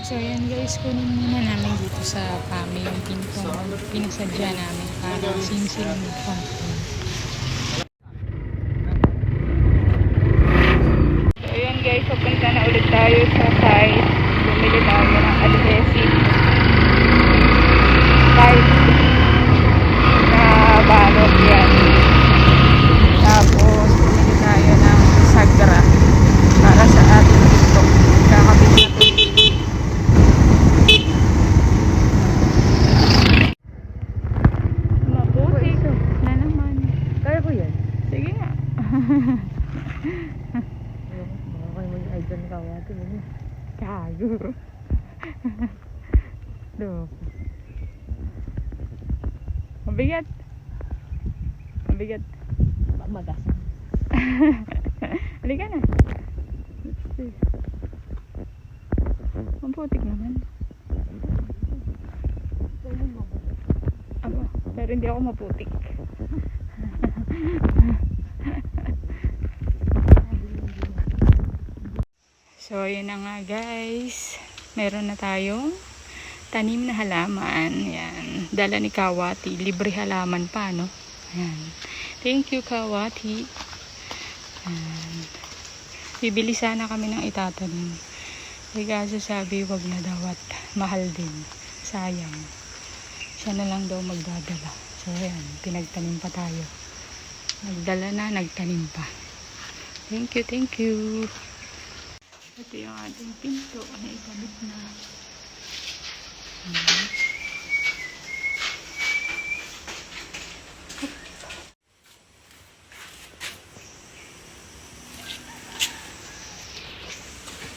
So yan guys, kunin muna namin dito sa PAMI yung pintong pinasadya namin para sinsin yung konti. So yan guys, papunta na ulit tayo sa site. Bumili tayo ng adhesive site na balot yan. Tapos bumili tayo ng sagra para sa ating pinto. Kakabit na to. Maputik na naman. Kaya ko yan. Sige nga. Baka kayo mag-idol ka wati mo. Kago. Do. Mabigat. Mabigat. Magas. Halika na. Let's see. Maputik naman. Aba, pero hindi ako maputik. So, yun na nga guys. Meron na tayong tanim na halaman. Yan. Dala ni Kawati. Libre halaman pa, no? Ayan. Thank you, Kawati. Ayan. Bibili sana kami ng itatanim. Kaso sabi, wag na daw at mahal din. Sayang. Siya na lang daw magdadala. So, ayan. Pinagtanim pa tayo. Nagdala na, nagtanim pa. Thank you, thank you. Ito yung ating pinto na ikabit na.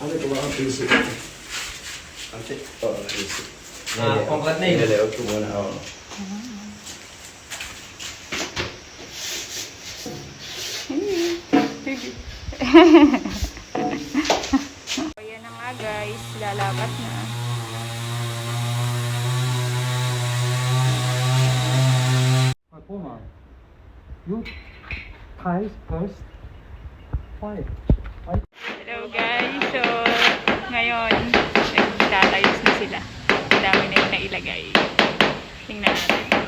Ano ko ba ang PC? Ante? Oo, PC. Komplet na yun. Nilalayout ko muna ako. Ayan na nga guys, lalapat na. You ties first. Five. Hello guys, so ngayon nagtatayos na sila. Ang dami na yung nailagay. Tingnan natin.